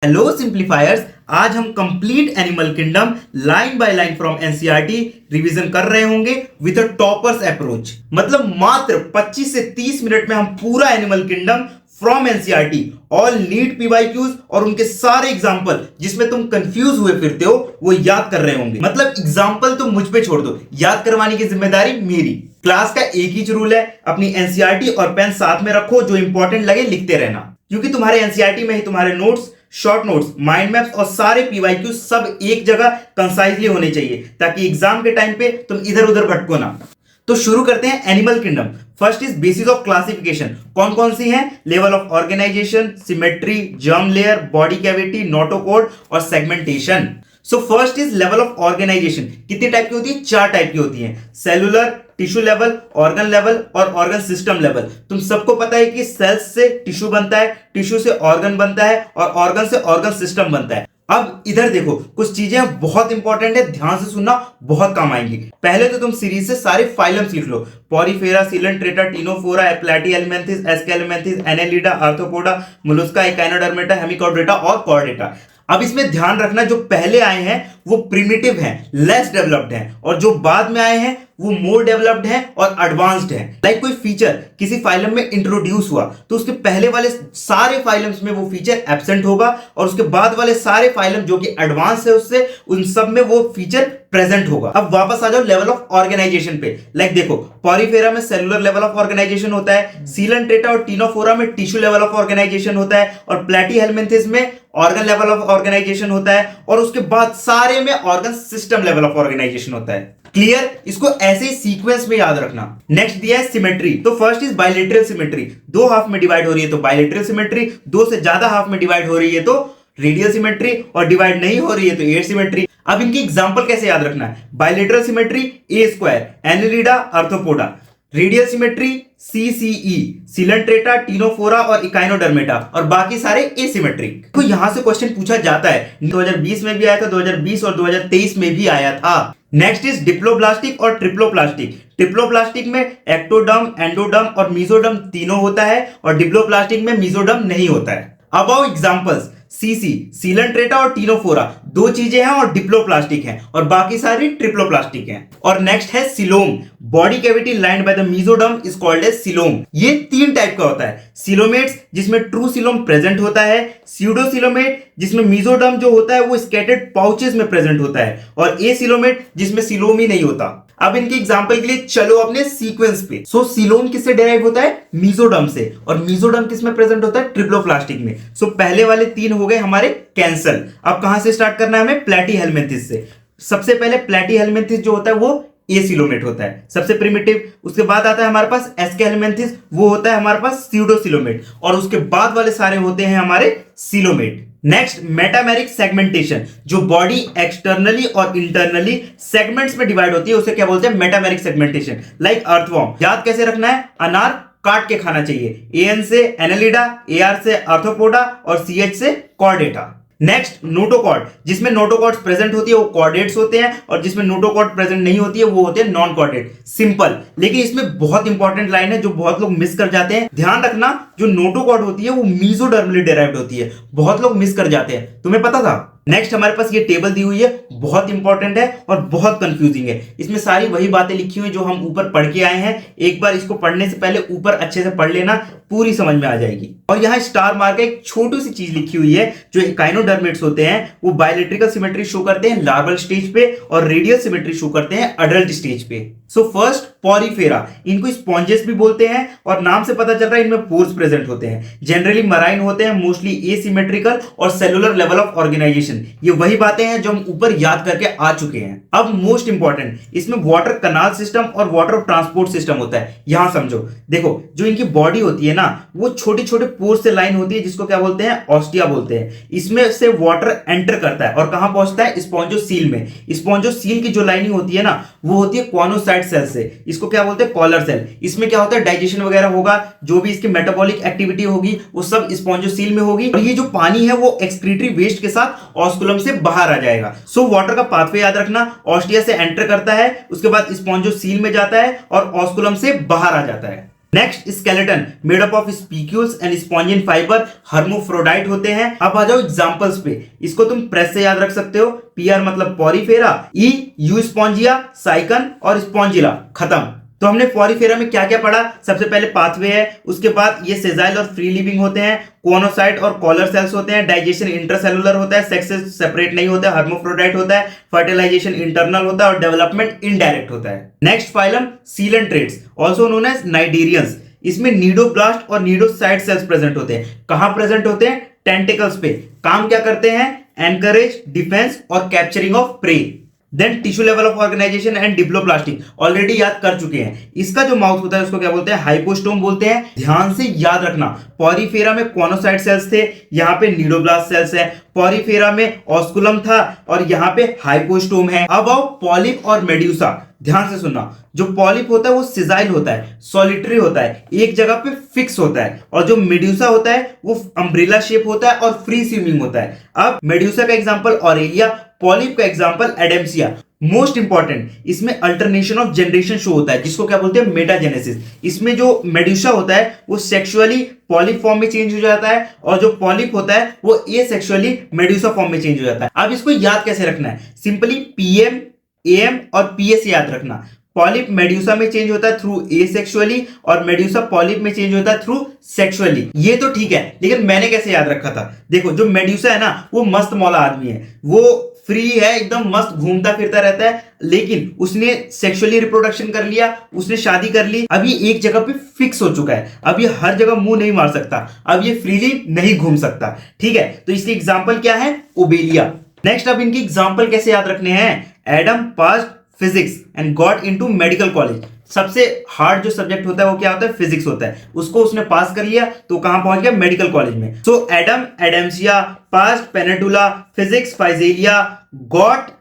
Hello सिंप्लीफायर्स। आज हम complete animal kingdom line by line from NCERT revision कर रहे होंगे विद अ टॉपर्स अप्रोच। मतलब मात्र 25 से 30 मिनट में हम पूरा animal kingdom from NCERT all NEET PYQs और उनके सारे एग्जांपल जिसमें तुम कंफ्यूज हुए फिरते हो वो याद कर रहे होंगे। मतलब एग्जांपल तो मुझ पे छोड़ दो, याद करवाने की जिम्मेदारी मेरी। क्लास का एक ही रूल है, अपनी एनसीईआरटी और पेन साथ में रखो, जो इंपॉर्टेंट लगे लिखते रहना, क्योंकि तुम्हारे एनसीईआरटी में ही तुम्हारे notes, short notes, mind maps और सारे पीवाईक्यू सब एक जगह कंसाइजली होने चाहिए, ताकि एग्जाम के टाइम पे तुम इधर उधर भटको ना। तो शुरू करते हैं animal kingdom. First is basis of classification. कौन कौन सी हैं? Level of organisation, symmetry, germ layer, body cavity, notochord और segmentation. So first is level of organisation. कितनी टाइप की होती है? 4 टाइप की होती है, cellular, tissue level, organ level और ऑर्गन सिस्टम लेवल। तुम सबको पता है कि सेल्स से टिश्यू बनता है, टिश्यू से ऑर्गन बनता है और ऑर्गन से ऑर्गन सिस्टम बनता है। अब इधर देखो, कुछ चीजें बहुत इंपॉर्टेंट है, ध्यान से सुनना, बहुत काम आएंगी। पहले तो तुम सीरीज से सारे फाइलम्स लिख लो। Porifera, Coelenterata, Ctenophora, Platyhelminthes, Aschelminthes, Annelida, Arthropoda, Mollusca, Echinodermata, Hemichordata और कॉर्डेटा। अब इसमें ध्यान रखना, जो पहले आए हैं वो प्रिमिटिव हैं, लेस डेवलप्ड हैं, और जो बाद में आए हैं वो मोर डेवलप्ड हैं और एडवांस्ड हैं। लाइक कोई फीचर किसी फाइलम में इंट्रोड्यूस हुआ तो उसके पहले वाले सारे फाइलम्स में वो फीचर एब्सेंट होगा, और उसके बाद वाले सारे फाइलम जो कि एडवांस है उससे, उन सब में वो फीचर प्रेजेंट होगा। अब वापस आ जाओ लेवल ऑफ ऑर्गेनाइजेशन पे। लाइक देखो, पॉरीफेरा में सेलुलर लेवल ऑफ ऑर्गेनाइजेशन होता है, सीलेंट्रेटा और टिनोफोरा में टिश्यू लेवल ऑफ ऑर्गेनाइजेशन होता है, और प्लैटीहेल्मिन्थेस में ऑर्गन लेवल ऑफ ऑर्गेनाइजेशन होता है, और उसके बाद सारे में organ system level of organisation होता है। क्लियर? इसको ऐसे ही सीक्वेंस में याद रखना। नेक्स्ट दिया है सिमेट्री। तो first is bilateral symmetry. 2 half में डिवाइड हो रही है तो बायलेटरल सिमेट्री, 2 से ज्यादा हाफ में डिवाइड हो रही है तो रेडियल सिमेट्री, और डिवाइड नहीं हो रही है तो एयर सिमेट्री। अब इनकी एग्जांपल कैसे याद रखना है? Bilateral symmetry a square, Annelida, Arthropoda. Radial symmetry CCE, Coelenterata, Ctenophora और इकाइनोडर्मेटा, और बाकी सारे एसिमेट्रिक। तो यहां से क्वेश्चन पूछा जाता है, 2020 में भी आया था, 2020 और 2023 में भी आया था। नेक्स्ट इज डिप्लोब्लास्टिक और ट्रिप्लोप्लास्टिक। ट्रिप्लोप्लास्टिक में एक्टोडर्म, एंडोडर्म और मीजोडर्म तीनों होता है, और डिप्लोप्लास्टिक में मीजोडर्म नहीं होता है। अब आओ एग्जांपल्स। सीसी, सीलेंट्रेटा और टिनोफोरा 2 चीजें हैं और डिप्लोप्लास्टिक हैं, और बाकी सारी ट्रिप्लोप्लास्टिक हैं। और नेक्स्ट है coelom. Body cavity lined by the mesoderm is called as coelom. ये 3 टाइप का होता है, सिलोमेट्स जिसमें ट्रू सिलोम प्रेजेंट होता है, स्यूडोसिलोमेट जिसमें मीजोडर्म जो होता है वो स्कैटर्ड पाउचेस में प्रेजेंट होता है, और एसिलोमेट जिसमें सिलोम ही नहीं होता। अब इनके एग्जांपल के लिए चलो अपने सीक्वेंस पे। सो सिलोम किससे डेराइव होता है? मीजोडर्म से, और मीजोडर्म किस में प्रेजेंट होता है? ट्रिप्लोप्लास्टिक में। सो पहले वाले 3 हो गए हमारे कैंसल। अब कहां से स्टार्ट करना है हमें? प्लैटीहेल्मिन्थेस से। सबसे पहले प्लैटीहेल्मिन्थेस जो होता है वो एसिलोमेट होता है, सबसे प्रिमिटिव। उसके बाद आता है हमारे पास एस्केल्मिन्थेस, वो होता है हमारे पास स्यूडोसिलोमेट, और उसके बाद वाले सारे होते हैं हमारे सिलोमेट। Next metameric segmentation. जो बॉडी एक्सटर्नली और इंटरनली सेगमेंट्स में डिवाइड होती है उसे क्या बोलते हैं? Metameric segmentation. Like earthworm. याद कैसे रखना है? अनार काट के खाना चाहिए। एन से एनेलिडा, एआर से आर्थ्रोपोडा और सीएच से कॉर्डेटा। Next notochord. जिसमें नोटोकॉर्ड्स प्रेजेंट होती है वो कॉर्डेट्स होते हैं, और जिसमें नोटोकॉर्ड प्रेजेंट नहीं होती है वो होते हैं नॉन कॉर्डेट। सिंपल। लेकिन इसमें बहुत इंपॉर्टेंट लाइन है जो बहुत लोग मिस कर जाते हैं। ध्यान रखना, जो नोटोकॉर्ड होती है वो मीजोडर्मली डेराइव्ड होती है, बहुत लोग मिस कर जाते हैं। तुम्हें पता था? नेक्स्ट हमारे पास ये टेबल दी हुई है, बहुत इंपॉर्टेंट है और बहुत कंफ्यूजिंग है। इसमें सारी वही बातें लिखी हुई जो हम ऊपर पढ़ के आए हैं। एक बार इसको पढ़ने से पहले ऊपर अच्छे से पढ़ लेना, पूरी समझ में आ जाएगी। और यहाँ स्टार मार्क एक छोटी सी चीज लिखी हुई है, जो इकाइनोडर्मेट्स होते हैं वो बायलेट्रिकल सिमेट्री शो करते हैं लार्वल स्टेज पे, और रेडियल सिमेट्री शो करते हैं अडल्ट स्टेज पे। सो फर्स्ट पॉरीफेरा, इनको स्पॉन्जेस भी बोलते हैं, और नाम से पता चल रहा है इनमें पोर्स प्रेजेंट होते हैं। जनरली मराइन होते हैं, मोस्टली एसिमेट्रिकल और सेलुलर लेवल ऑफ ऑर्गेनाइजेशन। ये वही बातें हैं जो हम ऊपर याद करके आ चुके हैं। अब मोस्ट इंपॉर्टेंट, इसमें वाटर कनाल सिस्टम और वाटर ट्रांसपोर्ट सिस्टम होता है। यहां समझो, देखो जो इनकी बॉडी होती है ना, वो छोटे छोटे पोर्स से लाइन होती है, जिसको क्या बोलते हैं? ऑस्टिया बोलते हैं। इसमें से वाटर एंटर करता है और कहां पहुंचता है? स्पॉन्जोसील में। स्पॉन्जोसील की जो लाइनिंग होती है ना, वो होती है कॉनोसाइट सेल से। इसको क्या बोलते हैं? Collar cell. इसमें क्या होता है? डाइजेशन वगैरह होगा, जो भी इसकी मेटाबॉलिक एक्टिविटी होगी वो सब स्पॉन्जोसील में होगी, और ये जो पानी है वो एक्सक्रीटरी वेस्ट के साथ ऑस्कुलम से बाहर आ जाएगा। सो वाटर का पाथवे याद रखना, ऑस्टिया से एंटर करता है, उसके बाद स्पॉन्जोसील में जाता है और ऑस्कुलम से बाहर आ जाता है। Next skeleton made up of spicules and spongin fibre, hermaphrodite होते हैं। अब आ जाओ एग्जांपल्स पे, इसको तुम प्रेस से याद रख सकते हो। पीआर मतलब पॉरीफेरा, ई यूस्पॉन्जिया, साइकन और स्पॉन्जिला, खत्म। तो हमने पॉरीफेरा में क्या क्या पढ़ा? सबसे पहले पाथवे है, उसके बाद ये सेजाइल और फ्री लिविंग होते हैं, कोनोसाइट और कॉलर सेल्स होते हैं, डाइजेशन इंटरसेलुलर होता है, सेक्स से सेपरेट नहीं होता है, हर्मोफ्रोडाइट होता है, फर्टिलाइजेशन इंटरनल होता है और डेवलपमेंट इनडायरेक्ट होता है। Next phylum Coelenterates, also known as Cnidarians. इसमें नीडोब्लास्ट और नीडोसाइट सेल्स प्रेजेंट होते हैं। कहां प्रेजेंट होते हैं? टेंटिकल्स पे। काम क्या करते हैं? एनकरेज, डिफेंस और capturing of prey. Then tissue level of organisation and diploblastic, already याद कर चुके हैं। इसका जो माउथ होता है उसको क्या बोलते हैं? हाइपोस्टोम बोलते हैं। ध्यान से याद रखना, पॉरीफेरा में कॉनोसाइट सेल्स थे, यहाँ पे नीडोब्लास्ट सेल्स है। पॉरीफेरा में ऑस्कुलम था और यहाँ पे हाइपोस्टोम है। अब आओ पॉलिप और मेड्यूसा, ध्यान से सुनना। जो पॉलिप होता है वो सिजाइल होता है, सॉलिटरी होता है, एक जगह पे फिक्स होता है। और जो मेड्यूसा होता है वो अम्ब्रेला शेप होता है और फ्री स्विमिंग होता है। अब मेड्यूसा का एग्जांपल ऑरेलिया, पॉलिप का एग्जांपल एडेम्सिया। मोस्ट इंपॉर्टेंट, इसमें अल्टरनेशन ऑफ जनरेशन शो होता है, जिसको क्या बोलते हैं? मेटाजेनेसिस। इसमें जो मेड्यूसा होता है वो सेक्सुअली पॉलिप फॉर्म में चेंज हो जाता है और जो पॉलिप होता है वो एसेक्सुअली मेड्यूसा फॉर्म में चेंज हो जाता है। अब इसको याद कैसे रखना है? सिंपली पीएम, एएम और पीएस याद रखना। पॉलिप मेड्यूसा में चेंज होता है थ्रू एसेक्सुअली और मेड्यूसा पॉलिप में चेंज होता है थ्रू सेक्सुअली। ये तो ठीक है, लेकिन मैंने कैसे याद रखा था? देखो, जो मेड्यूसा है ना वो मस्त मौला आदमी है, वो फ्री है, एकदम मस्त घूमता फिरता रहता है, लेकिन उसने सेक्सुअली रिप्रोडक्शन कर लिया, उसने शादी कर ली, अब ये एक जगह पे फिक्स हो चुका है। अब ये हर जगह मुंह नहीं मार सकता, अब ये फ्रीली नहीं घूम सकता, ठीक है? तो इसकी एग्जाम्पल क्या है? ओबेलिया। नेक्स्ट, अब इनकी एग्जाम्पल कैसे याद रखने हैं? Adam passed physics and got into medical college. सबसे हार्ड जो सब्जेक्ट होता है वो क्या होता है? फिजिक्स होता है। उसको उसने पास कर लिया तो कहां पहुंच गया? मेडिकल कॉलेज में। So Adam, Adamsia, past Pennatula, physics Physalia, got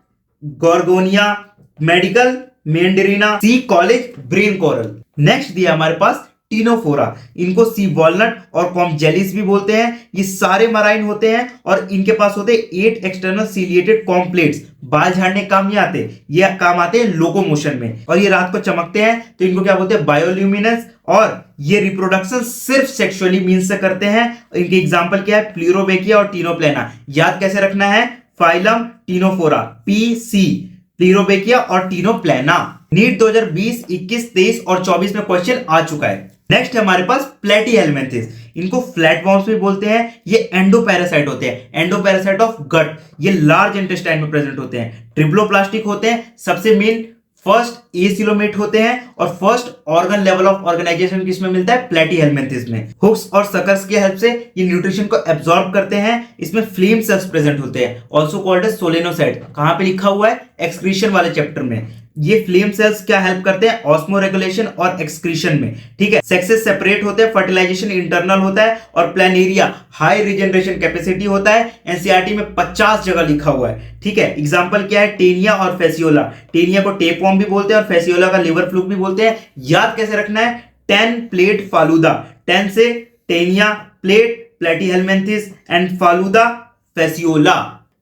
Gorgonia, medical Meandrina, sea college brain coral. Next दिया हमारे पास टीनोफोरा, इनको सी वॉलनट और कॉम जेलिस भी बोलते हैं। ये सारे मराइन होते हैं और इनके पास होते हैं 8 एक्सटर्नल सीलिएटेड कॉम्प्लेट्स। बाल झाड़ने काम नहीं आते, ये काम आते हैं लोकोमोशन में। और ये रात को चमकते हैं तो इनको क्या बोलते हैं? बायोल्यूमिनेंस। और ये रिप्रोडक्शन सिर्फ सेक्सुअली मीन्स से करते हैं। इनके एग्जाम्पल क्या है? प्लीरोबेकिया और टीनोप्लेना। याद कैसे रखना है? फाइलम टीनोफोरा, पीसी, प्लीरोबेकिया और टीनोप्लेना। नीट 2020, 21, 23 और 24 में क्वेश्चन आ चुका है। नेक्स्ट है हमारे पास प्लेटीहेल्मिन्थेस, इनको फ्लैटवॉर्म्स भी बोलते हैं। ये एंडोपैरासाइट होते हैं, एंडोपैरासाइट ऑफ गट। ये लार्ज इंटेस्टाइन में प्रेजेंट होते हैं, ट्रिप्लोप्लास्टिक होते हैं। सबसे मेन फर्स्ट एसिलोमेट होते हैं और first organ level of organisation किसमें मिलता है? प्लेटीहेल्मिन्थेस में। हुक्स और सकर्स की हेल्प से ये न्यूट्रिशन को एब्जॉर्ब करते हैं। इसमें फ्लेम सेल्स प्रेजेंट होते हैं, ऑल्सो कॉल्ड एज सोलेनोसाइट। कहां पे लिखा हुआ है? एक्सक्रीशन वाले चैप्टर में। ये फ्लेम सेल्स क्या हेल्प करते हैं? ऑस्मो रेगुलेशन और एक्सक्रीशन में, ठीक है? सेक्सेस सेपरेट होते हैं, फर्टिलाइजेशन इंटरनल होता है और प्लानेरिया हाई रिजनरेशन कैपेसिटी होता है। एनसीईआरटी में 50 जगह लिखा हुआ है, ठीक है? एग्जांपल क्या है? टेनिया और फेसियोला। टेनिया को टेपवॉर्म भी बोलते हैं और फेसियोला का लिवर फ्लूक भी बोलते हैं। याद कैसे रखना है? 10 प्लेट फालूदा। 10 से Taenia, plate, Platyhelminthes and falooda, Fasciola.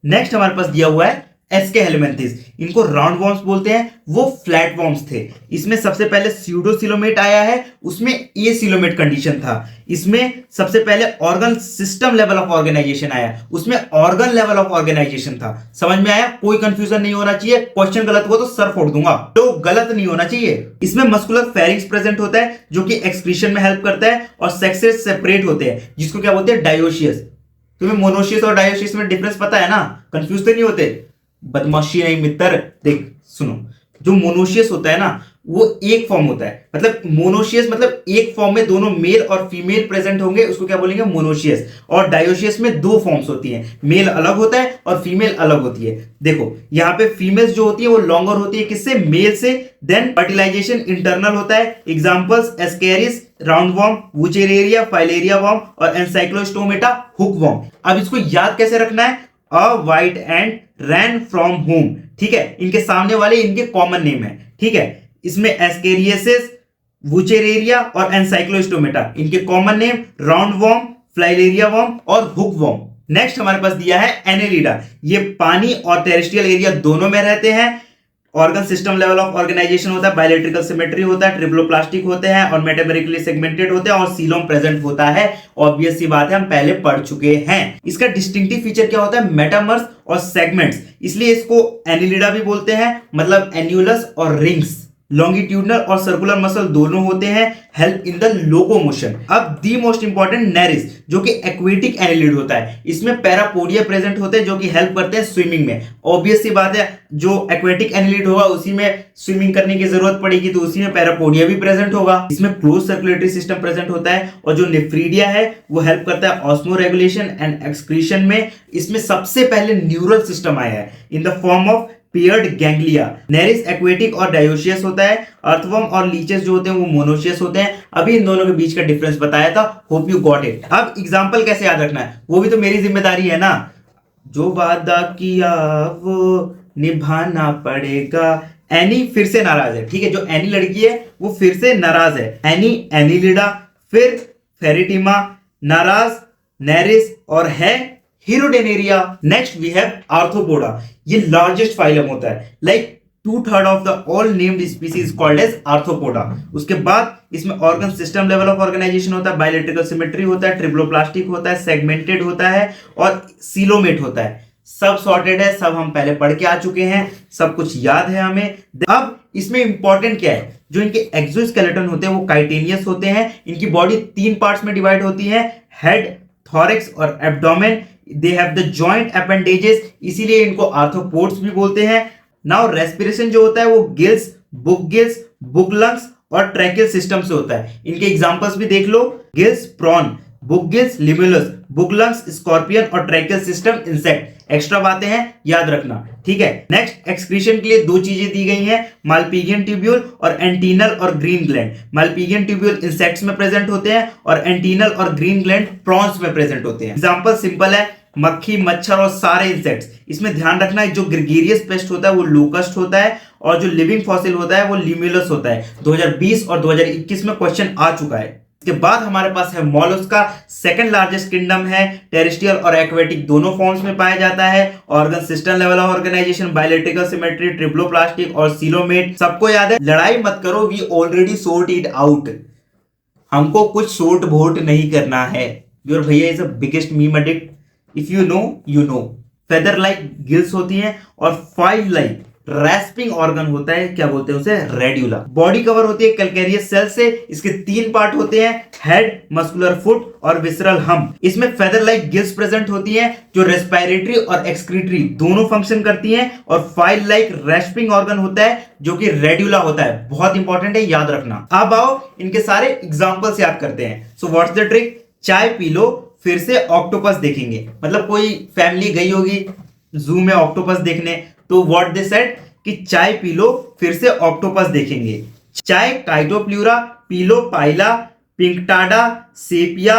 Next हमारे पास दिया हुआ है एस्के हेल्मिन्थेस, इनको राउंड वॉर्म्स बोलते हैं, वो फ्लैट वॉर्म्स थे। इसमें सबसे पहले स्यूडोसिलोमेट आया है, उसमें एसिलोमेट कंडीशन था। इसमें सबसे पहले organ system level of organisation आया, उसमें ऑर्गन लेवल ऑफ ऑर्गेनाइजेशन था। समझ में आया? कोई कंफ्यूजन नहीं होना चाहिए, क्वेश्चन गलत हुआ तो सर फोड़ दूंगा, तो गलत नहीं होना चाहिए। इसमें मस्कुलर फेरिंग्स प्रेजेंट होता है जो कि एक्सक्रीशन में हेल्प करता है और सेक्सेस सेपरेट होते हैं, जिसको क्या बोलते हैं? डायोशियस। तुम्हें मोनोशियस और डायोशियस में डिफरेंस पता है ना? कंफ्यूज तो नहीं होते? बदमाशी नहीं मित्र, देख सुनो, जो मोनोशियस होता है ना वो एक फॉर्म होता है, मतलब मोनोशियस मतलब एक फॉर्म में दोनों मेल और फीमेल प्रेजेंट होंगे, उसको क्या बोलेंगे? मोनोशियस। और डायोशियस में 2 फॉर्म्स होती हैं, मेल अलग होता है और फीमेल अलग होती है। देखो यहाँ पे फीमेल्स जो होती है वो लॉन्गर होती है, किससे? मेल से। देन फर्टिलाइजेशन इंटरनल होता है। Examples Ascaris, roundworm, Wuchereria, filaria worm और एनसाइक्लोस्टोमेटा, हुकवॉर्म। अब इसको याद कैसे रखना है? A white and ran from home, ठीक है? इनके सामने वाले इनके कॉमन नेम है, ठीक है? इसमें एस्केरियसिस, वुचेरेरिया और एनसाइक्लोस्टोमेटा इनके कॉमन नेम, राउंडवॉर्म, फ्लाइलेरिया वॉर्म और हुकवॉर्म। नेक्स्ट हमारे पास दिया है एनेलिडा, ये पानी और टेरेस्ट्रियल एरिया दोनों में रहते हैं organ system level of organisation होता है, बायलैटरल सिमेट्री होता है, ट्रिप्लोप्लास्टिक होते हैं और मेटामेरिकली सेगमेंटेड होते हैं और सीलोम प्रेजेंट होता है। ऑब्वियस सी बात है, हम पहले पढ़ चुके हैं। इसका डिस्टिंक्टिव फीचर क्या होता है? मेटामर्स और सेगमेंट्स, इसलिए इसको एनिलिडा भी बोलते हैं, मतलब एन्यूलस और रिंग्स। लॉन्गिट्यूडनल और सर्कुलर मसल दोनों होते हैं, हेल्प इन द लोकोमोशन। अब दी मोस्ट इंपॉर्टेंट नेरिस, जो कि एक्वेटिक एनिलिड होता है, इसमें पैरापोडिया प्रेजेंट होते हैं जो कि हेल्प करते हैं स्विमिंग में। ऑब्वियस सी बात है, जो एक्वेटिक एनिलिड होगा उसी में स्विमिंग करने की जरूरत पड़ेगी, तो उसी में पैरापोडिया भी प्रेजेंट होगा। इसमें क्लोज सर्कुलेटरी सिस्टम प्रेजेंट होता है और जो नेफ्रीडिया है वो हेल्प करता है ऑस्मो रेगुलेशन एंड एक्सक्रीशन में। इसमें सबसे पहले न्यूरल सिस्टम आया है in the form of paired ganglia. Nereis aquatic और डायोशियस होता है, अर्थवर्म और लीचेस जो होते हैं वो मोनोशियस होते हैं। अभी इन दोनों के बीच का डिफरेंस बताया था, होप यू गॉट इट। अब एग्जांपल कैसे याद रखना है वो भी तो मेरी जिम्मेदारी है ना। जो वादा किया वो निभाना पड़ेगा। एनी फिर से नाराज है, ठीक है, जो एनी लड़की है वो फिर से नाराज है। एनी, एनिलिडा, फिर फेरिटिमा, नाराज, नेरिस और है Hirudinaria. Next we have Arthropoda. ये लार्जेस्ट फाइलम होता है, like 2/3 of the all named species called as Arthropoda. उसके बाद इसमें organ system level of organisation होता है, बायलैटरल सिमेट्री होता है, ट्रिप्लोप्लास्टिक होता है, सेगमेंटेड होता है और सीलोमेट होता है। सब सॉर्टेड है, सब हम पहले पढ़ के आ चुके हैं, सब कुछ याद है हमें। अब इसमें इंपॉर्टेंट क्या है? जो इनके एक्सोस्केलेटन होते हैं वो काइटेनियस होते हैं। इनकी बॉडी 3 पार्ट्स में डिवाइड होती है, हेड, थॉरैक्स और abdomen. They have the joint appendages, इसीलिए इनको आर्थ्रोपोड्स भी बोलते हैं। नाउ रेस्पिरेशन जो होता है वो गिल्स, बुक लंग्स और ट्रैकियल सिस्टम से होता है। इनके एग्जांपल्स भी देख लो, gills prawn, book gills Limulus, book lungs scorpion और ट्रैकियल सिस्टम इंसेक्ट। एक्स्ट्रा बातें हैं, याद रखना, ठीक है। नेक्स्ट, एक्सक्रीशन के लिए 2 चीजें दी गई हैं, मालपीगियन ट्यूब्यूल और एंटीनल और green gland. Malpighian tubule insects में प्रेजेंट होते हैं और एंटीनल और ग्रीन ग्लैंड प्रॉन्स में प्रेजेंट होते हैं। एग्जांपल सिंपल है, मक्खी, मच्छर और सारे इंसेक्ट्स। इसमें ध्यान रखना है, जो ग्रेगेरियस पेस्ट होता है वो लोकस्ट होता है और जो लिविंग फॉसिल होता है वो लिमुलस होता है। 2020 और 2021 में क्वेश्चन आ चुका है। इसके बाद हमारे पास है मोलस्का, सेकंड लार्जेस्ट किंगडम है, टेरेस्ट्रियल और एक्वेटिक दोनों फॉर्म्स में पाया जाता है। Organ system level of organisation, bilateral symmetry, triploblastic और सीलोमेट। सबको याद है, लड़ाई मत करो, we already sort it out. हमको कुछ सोट वोट नहीं करना है। योर भैया is a biggest meme addict, if you know you know. Feather like gills होती हैं और फाइल लाइक रैस्पिंग ऑर्गन होता है, क्या बोलते हैं उसे? रेड्यूला। बॉडी कवर होती है कैलकेरियस सेल से। इसके 3 पार्ट होते हैं, हेड, मस्कुलर फुट और विसरल हम। इसमें फेदर लाइक गिल्स प्रेजेंट होती हैं जो रेस्पिरेटरी और एक्सक्रीटरी दोनों फंक्शन करती हैं और फाइल लाइक रैस्पिंग ऑर्गन होता है जो कि रेड्यूला होता है। बहुत इंपॉर्टेंट है, याद रखना। अब आओ इनके सारे एग्जांपल्स याद करते हैं। So what's the trick? चाय पी लो, फिर से ऑक्टोपस देखेंगे। मतलब कोई फैमिली गई होगी जू में ऑक्टोपस देखने, तो व्हाट दे सेड कि चाय पी लो, फिर से ऑक्टोपस देखेंगे। चाय काइटोप्ल्यूरा, पी लो Pila, Pinctada, Sepia,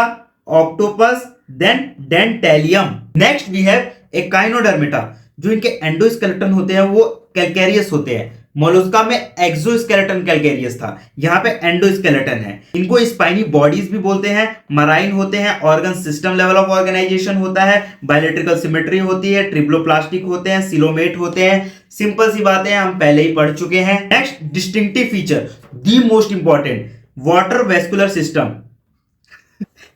Octopus, then Dentalium. Next we have Echinodermata. जो इनके एंडोस्केलेटन होते हैं वो कैलकेरियस होते हैं। मोलस्का में एक्सोस्केलेटन कैलकेरियस था, यहाँ पे एंडोस्केलेटन है। इनको स्पाइनी बॉडीज भी बोलते हैं, मराइन होते हैं, organ system level of organisation होता है, बायलैटरल सिमेट्री होती है, ट्रिप्लोप्लास्टिक होते हैं, सीलोमेट होते हैं। सिंपल सी बातें हम पहले ही पढ़ चुके हैं। Next, distinctive feature, the most important, water vascular system.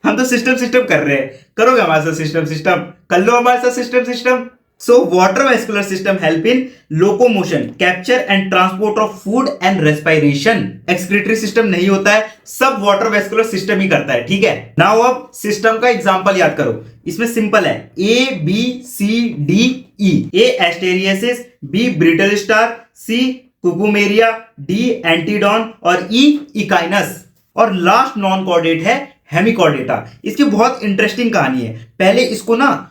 हम तो सिस्टम कर रहे हैं, करोगे हमारे साथ सिस्टम, कर लो हमारे साथ system. So water vascular system help in locomotion, capture and transport of food and respiration. Excretory system नहीं होता है, सब water vascular system ही करता है, ठीक है। Now अब सिस्टम का एग्जांपल याद करो। इसमें सिंपल है, A B C D E। A एस्टेरियसिस, B brittle star, C Cucumaria, D Antedon और E इकाइनस। और लास्ट नॉन कॉर्डेट है हेमिकॉर्डेटा। इसकी बहुत इंटरेस्टिंग कहानी है। पहले इसको ना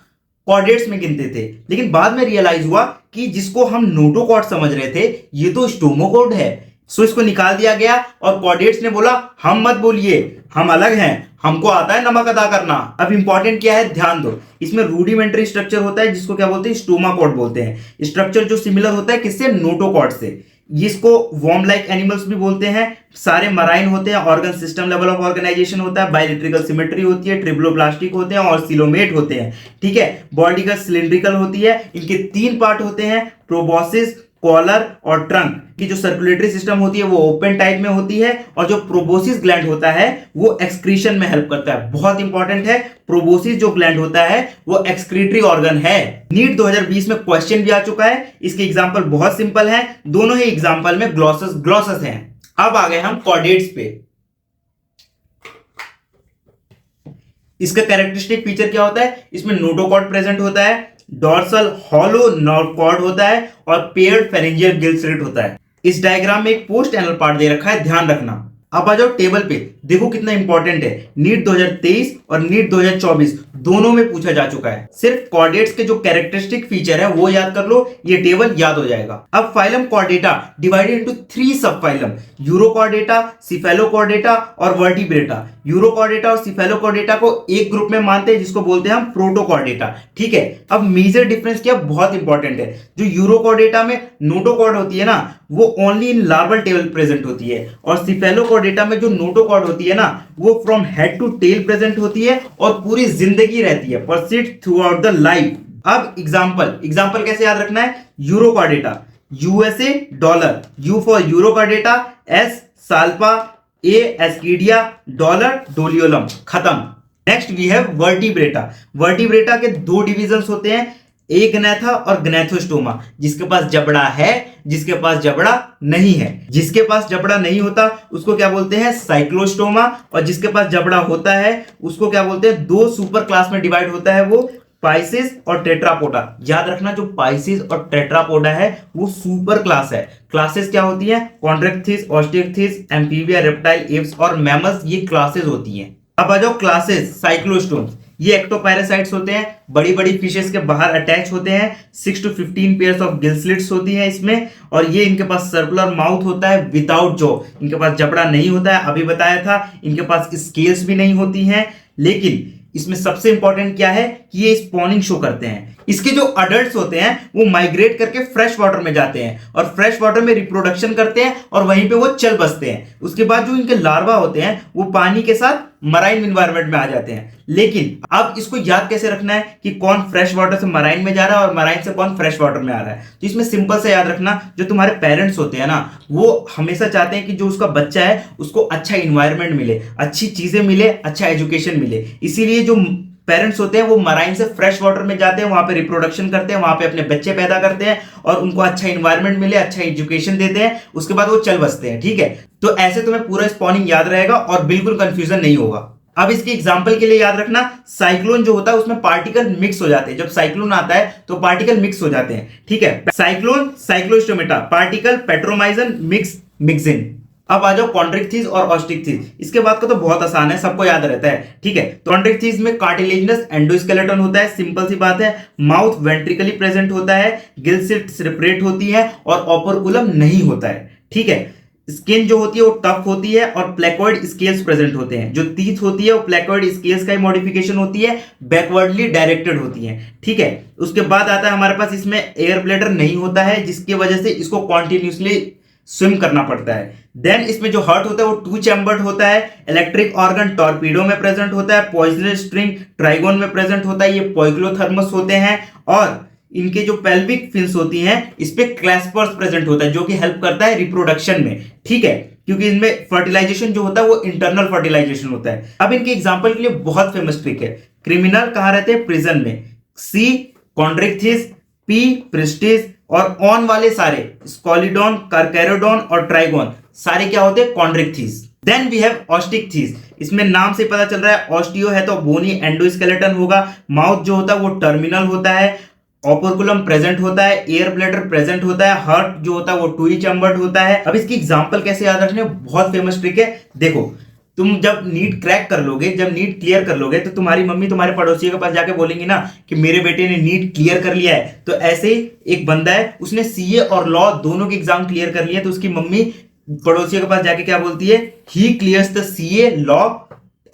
कॉर्डेट्स में गिनते थे, लेकिन बाद में रियलाइज हुआ कि जिसको हम नोटोकॉर्ड समझ रहे थे ये तो स्टोमोकॉर्ड है। सो इसको निकाल दिया गया और कॉर्डेट्स ने बोला हम मत बोलिए, हम अलग हैं, हमको आता है नमक अदा करना। अब इंपॉर्टेंट क्या है, ध्यान दो। इसमें रूडिमेंट्री स्ट्रक्चर होता है जिसको क्या बोलते हैं? स्टोमाकॉर्ड बोलते हैं। स्ट्रक्चर जो सिमिलर होता है किससे? नोटोकॉर्ड से। जिसको वॉर्म लाइक एनिमल्स भी बोलते हैं। सारे मराइन होते हैं, organ system level of organisation होता है, बायलैटरल सिमेट्री होती है, ट्रिप्लोप्लास्टिक होते हैं और सीलोमेट होते हैं, ठीक है। बॉडी का सिलिंड्रिकल होती है। इनके 3 पार्ट होते हैं, प्रोबॉसिस, कॉलर और ट्रंक की जो सर्कुलेटरी सिस्टम होती है वो ओपन टाइप में होती है, और जो प्रोबोसिस ग्लैंड होता है वो एक्सक्रीशन में हेल्प करता है। बहुत इंपॉर्टेंट है, प्रोबोसिस जो ग्लैंड होता है वो एक्सक्रीटरी ऑर्गन है। नीट 2020 में क्वेश्चन भी आ चुका है, इसके एग्जांपल बहुत सिंपल है, दोनों ही एग्जांपल में ग्लॉसस ग्लॉसस हैं। अब आ गए हम कॉर्डेट्स पे। इसका कैरेक्टरिस्टिक फीचर क्या होता है? इसमें नोटोकॉर्ड प्रेजेंट होता है, डॉर्सल हॉलो नर्व कॉर्ड होता है और पेयर्ड फेरिंजियल गिल स्लिट होता है। इस डायग्राम में एक पोस्ट एनल पार्ट दे रखा है, ध्यान रखना। अब आ जाओ टेबल पे, देखो कितना इंपॉर्टेंट है। नीट 2023 और नीट 2024 दोनों में पूछा जा चुका है। सिर्फ कॉर्डेट्स के जो कैरेक्टरिस्टिक फीचर है वो याद कर लो, ये टेबल याद हो जाएगा। अब फाइलम कॉर्डेटा डिवाइडेड इनटू 3 सब फाइलम, यूरोकॉर्डेटा, सिफेलोकॉर्डेटा और वर्टिब्रेटा। यूरोकॉर्डेटा और सिफेलोकॉर्डेटा को एक ग्रुप में मानते हैं जिसको बोलते हैं हम प्रोटोकॉर्डेटा, ठीक है। अब मेजर डिफरेंस क्या, बहुत इंपॉर्टेंट है। जो यूरोकॉर्डेटा में नोटोकॉर्ड होती है ना, वो only in larval table present होती है, और सिफेलोकॉर्डेटा में जो नोटोकॉर्ड होती है ना, वो from head to tail present होती है और पूरी जिंदगी रहती है, persist throughout the life. अब एग्जांपल कैसे याद रखना है? Urochordata, USA dollar, U for Urochordata, S Salpa, A Ascidia, dollar Doliolum, खत्म। Next we have Vertebrata. Vertebrata के 2 डिविजन्स होते हैं, एक ग्नैथा और ग्नैथोस्टोमा, जिसके पास जबड़ा है, जिसके पास जबड़ा नहीं है। जिसके पास जबड़ा नहीं होता उसको क्या बोलते हैं? साइक्लोस्टोमा, और जिसके पास जबड़ा होता है उसको क्या बोलते हैं? 2 सुपर क्लास में डिवाइड होता है, वो पाइसिस और टेट्रापोडा। याद रखना, जो पाइसिस और टेट्रापोडा है वो सुपर क्लास है। क्लासेस क्या होती हैं? कॉन्ड्रेक्थिस, ऑस्टिकथिस, एम्फीबिया, रेप्टाइल, एप्स और मैमल्स, ये क्लासेस होती हैं। अब आ जाओ क्लासेस। साइक्लोस्टोम्स, ये एक्टोपैरासाइट्स होते हैं, बड़ी बड़ी फिशेस के बाहर अटैच होते हैं। 6 to 15 pairs of gill slits होती हैं इसमें, और ये इनके पास सर्कुलर माउथ होता है विदाउट जॉ, इनके पास जबड़ा नहीं होता है, अभी बताया था। इनके पास स्केल्स भी नहीं होती हैं, लेकिन इसमें सबसे इंपॉर्टेंट क्या है कि ये स्पॉनिंग शो करते हैं। इसके जो अडल्ट्स होते हैं वो माइग्रेट करके फ्रेश वाटर में जाते हैं और फ्रेश वाटर में रिप्रोडक्शन करते हैं और वहीं पे वो चल बसते हैं। उसके बाद जो इनके लार्वा होते हैं वो पानी के साथ मराइन एनवायरनमेंट में आ जाते हैं। लेकिन अब इसको याद कैसे रखना है कि कौन फ्रेश वाटर से मराइन में जा रहा है और मराइन से कौन फ्रेश वाटर में आ रहा है? तो इसमें सिंपल से याद रखना, जो तुम्हारे पेरेंट्स होते हैं ना, वो हमेशा चाहते हैं कि जो उसका बच्चा है उसको अच्छा इन्वायरमेंट मिले, अच्छी चीजें मिले, अच्छा एजुकेशन मिले। इसीलिए जो पेरेंट्स होते हैं वो मराइन से फ्रेश वाटर में जाते हैं, वहां पे रिप्रोडक्शन करते हैं, वहां पे अपने बच्चे पैदा करते हैं और उनको अच्छा इन्वायरमेंट मिले, अच्छा एजुकेशन देते हैं, उसके बाद वो चल बसते हैं, ठीक है। तो ऐसे तुम्हें पूरा स्पॉनिंग याद रहेगा और बिल्कुल कंफ्यूजन नहीं होगा। अब इसके एग्जांपल के लिए याद रखना, साइक्लोन जो होता है उसमें पार्टिकल मिक्स हो जाते हैं। जब साइक्लोन आता है तो पार्टिकल मिक्स हो जाते हैं, ठीक है। Cyclone, Cyclostomata, particle, Petromyzon, mix, mixing. अब आ जाओ कॉन्ड्रिक्थिस और ऑस्टिकथिस। इसके बाद का तो बहुत आसान है, सबको याद रहता है, ठीक है। कॉन्ड्रिक्थिस में कार्टिलेजिनस एंडोस्केलेटन होता है, सिंपल सी बात है। माउथ वेंट्रिकली प्रेजेंट होता है, गिल स्लिट सेपरेट होती है और ओपर्कुलम नहीं होता है, ठीक है। स्किन जो होती है वो टफ होती है और प्लेकोइड स्केल्स प्रेजेंट होते हैं। जो टीथ होती है वो प्लेकोइड स्केल्स का ही मॉडिफिकेशन होती है, बैकवर्डली डायरेक्टेड होती है, ठीक है। उसके बाद आता है हमारे पास इसमें एयर ब्लैडर नहीं होता है, जिसकी वजह से इसको कॉन्टिन्यूसली स्विम करना पड़ता है। देन इसमें जो हार्ट होता है वो 2 चैम्बर्ड होता है। इलेक्ट्रिक ऑर्गन टॉर्पीडो में प्रेजेंट होता है। पॉइजनस स्ट्रिंग ट्राइगोन में प्रेजेंट होता है, ये पॉइक्लोथर्मस होते हैं। और इनके जो पेल्विक फिन्स होती हैं इस पे क्लैस्पर्स प्रेजेंट होता है, जो कि हेल्प करता है रिप्रोडक्शन में, ठीक है, क्योंकि इनमें फर्टिलाइजेशन जो होता है वो इंटरनल फर्टिलाइजेशन होता है। अब इनके एग्जांपल के लिए बहुत फेमस ट्रिक है। क्रिमिनल कहां रहते हैं? प्रिजन में। सी कॉन्ड्रिक्थिस, पी प्रिस्टिस और ऑन वाले सारे स्कॉलिडॉन, कार्कैरोडॉन और ट्राइगोन सारे क्या होते हैं? Chondrichthyes. Then we have Osteichthyes. इसमें नाम से पता चल रहा है, ऑस्टियो है तो बोनी एंडोस्केलेटन होगा। माउथ जो होता है वो टर्मिनल होता है, ओपर्कुलम प्रेजेंट होता है, एयर ब्लैडर प्रेजेंट होता है, हार्ट जो होता है वो 2 चैम्बर्ड होता है। अब इसकी एग्जांपल कैसे याद रखने, बहुत फेमस ट्रिक है। देखो, तुम जब नीट क्रैक कर लोगे, जब नीट क्लियर कर लोगे, तो तुम्हारी मम्मी तुम्हारे पड़ोसियों के पास जाके बोलेंगी ना कि मेरे बेटे ने नीट क्लियर कर लिया है। तो ऐसे ही एक बंदा है, उसने सीए और लॉ दोनों के एग्जाम क्लियर कर लिए, तो उसकी मम्मी पड़ोसियों के पास जाके क्या बोलती है? He clears the CA, law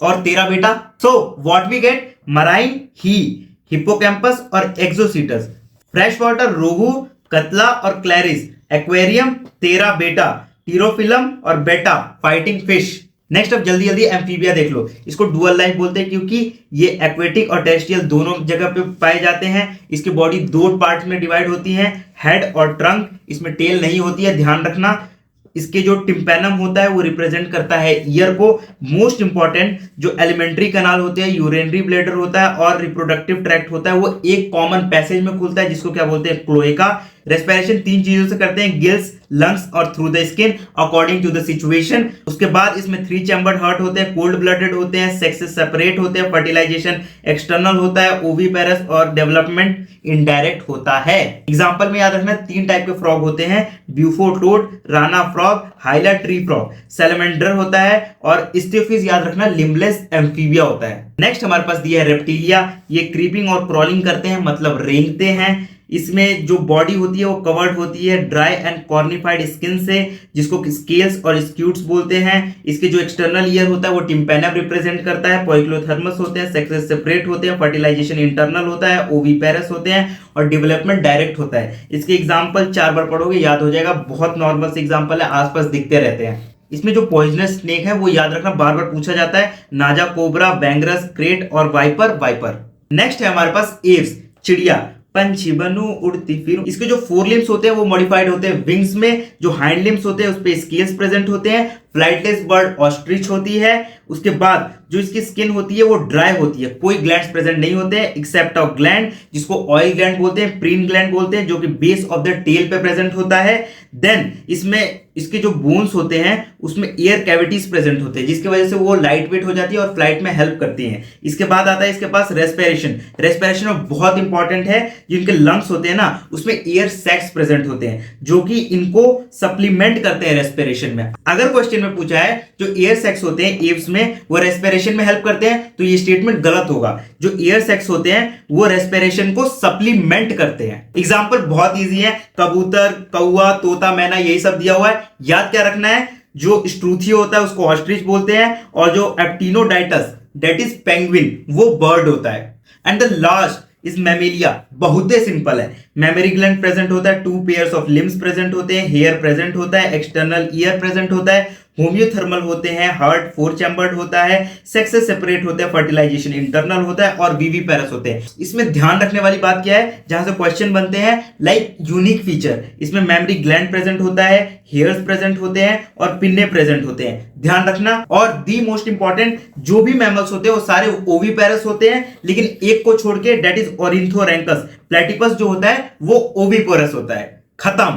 और तेरा बेटा। So what we get? Marine ही, हिप्पोकैम्पस और एक्सोसीटस। फ्रेश वाटर रोहू, कतला और क्लैरिस। एक्वेरियम तेरा बेटा, टीरोफिलम और बेटा फाइटिंग फिश। नेक्स्ट अब जल्दी जल्दी एम्फीबिया देख लो। इसको डुअल लाइफ बोलते हैं क्योंकि ये एक्वेटिक और टेरेस्ट्रियल दोनों जगह पे पाए जाते हैं। इसकी बॉडी दो पार्ट्स में डिवाइड होती है, हेड और ट्रंक। इसमें टेल नहीं होती है, ध्यान रखना। इसके जो टिम्पेनम होता है वो रिप्रेजेंट करता है ईयर को। मोस्ट इंपॉर्टेंट जो एलिमेंट्री कैनाल होते हैं, यूरिनरी ब्लैडर होता है और रिप्रोडक्टिव ट्रैक्ट होता है, वो एक कॉमन पैसेज में खुलता है जिसको क्या बोलते हैं, क्लोएका। रेस्पिरेशन तीन चीजों से करते हैं, गिल्स, लंग्स और through the skin according to the situation. उसके बाद इसमें 3 चैम्बर्ड हार्ट होते हैं, कोल्ड ब्लडेड होते हैं, सेक्स से सेपरेट होते हैं, फर्टिलाइजेशन एक्सटर्नल होता है, ओवीपेरस और डेवलपमेंट इनडायरेक्ट होता है। एग्जांपल में याद रखना 3 टाइप के फ्रॉग होते हैं, ब्यूफोटोड, Rana frog, हाइला tree frog. Salamander होता है और स्टिफिश याद रखना लिम्बलेस एम्फीबिया होता है। नेक्स्ट हमारे पास दिया है रेप्टिलिया। ये क्रीपिंग और क्रॉलिंग करते हैं, मतलब रेंगते हैं। इसमें जो बॉडी होती है वो कवर्ड होती है ड्राई एंड कॉर्निफाइड स्किन से, जिसको स्केल्स और स्क्यूट्स बोलते हैं। इसके जो एक्सटर्नल ईयर होता है वो टिम्पेनम रिप्रेजेंट करता है, पोइक्लोथर्मस होते हैं, सेक्स सेपरेट होते हैं, फर्टिलाइजेशन इंटरनल होता है, ओवीपेरस होते हैं और डेवलपमेंट डायरेक्ट होता है। इसके एग्जाम्पल 4 बार पढ़ोगे याद हो जाएगा, बहुत नॉर्मल से एग्जाम्पल है, आसपास दिखते रहते हैं। इसमें जो पॉइजनस स्नेक है वो याद रखना, बार बार पूछा जाता है, नाजा कोबरा, बैंगरस, क्रेट और वाइपर। नेक्स्ट है हमारे पास एव्स, चिड़िया, पंछी बनू उड़ती फिरूं। इसके जो 4 लिम्स होते हैं वो मॉडिफाइड होते हैं विंग्स में। जो हाइंड लिम्स होते हैं उस पे स्केल्स प्रेजेंट होते हैं। फ्लाइटलेस बर्ड ऑस्ट्रिच होती है। उसके बाद जो इसकी स्किन होती है वो ड्राई होती है, कोई ग्लैंड्स प्रेजेंट नहीं होते हैं एक्सेप्ट ऑफ ग्लैंड, जिसको ऑयल ग्लैंड बोलते हैं, प्रीन ग्लैंड बोलते हैं, जो कि बेस ऑफ द टेल पे प्रेजेंट होता है। देन इसमें इसके जो बोन्स होते हैं उसमें एयर कैविटीज प्रेजेंट होते हैं, जिसकी वजह से वो लाइट वेट हो जाती है और फ्लाइट में हेल्प करती हैं। इसके बाद आता है इसके पास रेस्पिरेशन में बहुत इंपॉर्टेंट है। जिनके लंग्स होते हैं ना उसमें एयर सैक्स प्रेजेंट होते हैं, जो कि इनको सप्लीमेंट करते हैं रेस्पिरेशन में। अगर क्वेश्चन में पूछा है जो एयर सैक्स होते हैं एव्स में वो रेस्पिरेशन में हेल्प करते हैं, तो ये स्टेटमेंट गलत होगा। जो एयर सैक्स होते हैं वो रेस्पिरेशन को सप्लीमेंट करते हैं। एग्जाम्पल बहुत ईजी है, कबूतर, कौआ, तोता, मैना, यही सब दिया हुआ है। याद क्या रखना है, जो स्ट्रूथियो होता है उसको ऑस्ट्रिच बोलते हैं और जो एप्टिनोडाइटस दैट इज पेंगुइन वो बर्ड होता है। एंड द लास्ट इस मैमेलिया, बहुत ही सिंपल है। मेमोरी ग्लैंड प्रेजेंट होता है, 2 पेयर्स ऑफ लिम्स प्रेजेंट होते हैं, हेयर प्रेजेंट होता है, एक्सटर्नल ईयर प्रेजेंट होता है, होम्योथर्मल होते हैं, हार्ट 4 चैम्बर्ड होता है, सेक्स से सेपरेट होते हैं, फर्टिलाइजेशन इंटरनल होता है और विविपेरस होते हैं। इसमें ध्यान रखने वाली बात क्या है, जहां से क्वेश्चन बनते हैं, लाइक यूनिक फीचर, इसमें मेमोरी ग्लैंड प्रेजेंट होता है, हेयर्स प्रेजेंट होते हैं और पिन्ने प्रेजेंट होते हैं, ध्यान रखना। और दी मोस्ट इंपॉर्टेंट, जो भी मैमल्स होते हैं वो सारे ओविपेरस होते हैं, लेकिन एक को छोड़ के दैट इज ऑर्निथोरैंकस, प्लेटिपस जो होता है वो ओविपोरस होता है। खत्म,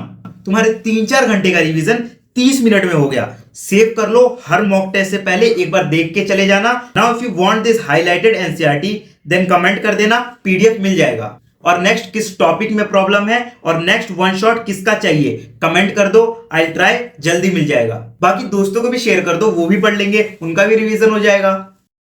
तुम्हारे 3-4 घंटे का रिवीजन 30 मिनट में हो गया। सेव कर लो, हर मॉक टेस्ट से पहले एक बार देख के चले जाना। Now if you want this highlighted NCERT then comment कर देना, पीडीएफ मिल जाएगा। और नेक्स्ट किस टॉपिक में प्रॉब्लम है और नेक्स्ट वन शॉट किसका चाहिए कमेंट कर दो, आई ट्राई, जल्दी मिल जाएगा। बाकी दोस्तों को भी शेयर कर दो, वो भी पढ़ लेंगे, उनका भी रिवीजन हो जाएगा।